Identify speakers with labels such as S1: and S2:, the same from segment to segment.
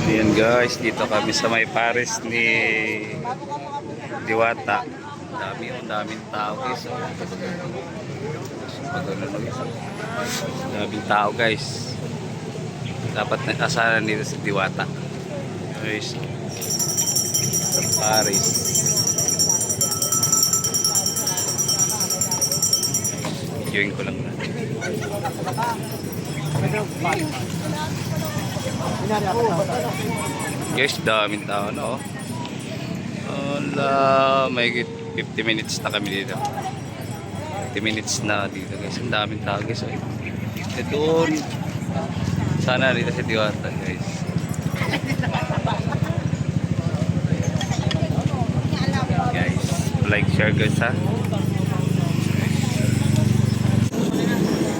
S1: Ayan guys, dito kami sa may Paris ni Diwata. Daming tao guys. Daming tao guys. Dapat na asahan dito si Diwata. Guys, sa Paris. Videoin ko lang na. Guys, daming tao na oh. Wala, may 50 minutes na kami dito. 50 minutes na dito guys. Ang daming tao guys. Oh. Ito, sana dito si Diwata guys. Guys, like, share guys ha.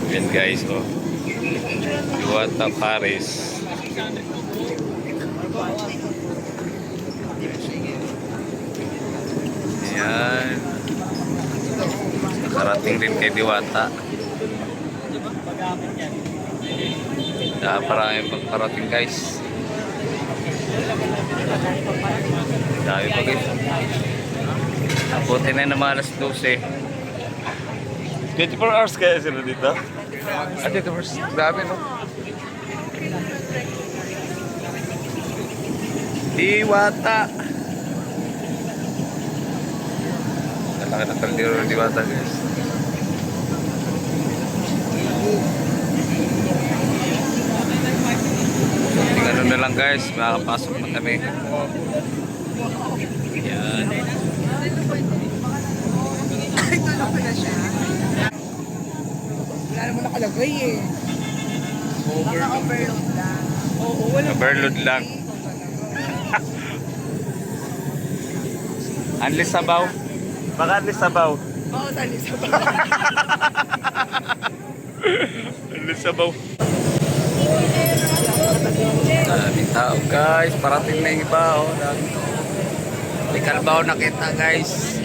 S1: Yan guys oh. Diwata Paris. Yan. Nakarating din kay Diwata. Parang pagparating guys. Dami pa guys. Abutin na naman alas 12. 24 hours kaya sila dito? Ah, 24 hours. Dami no? Diwata. Kalaki ng kaldero ng Diwata guys. Tingnan na lang guys, makakapasok na kami. Yan.
S2: Wala naman nakalagay eh. Baka overload lang. Oo, wala.
S1: Overload lang. Unless sabaw. Baka unless sabaw.
S2: Oo, tali sa ba?
S1: Unless sabaw. Daming tao guys. Parating na yung iba oh. May kalbaw nakita guys.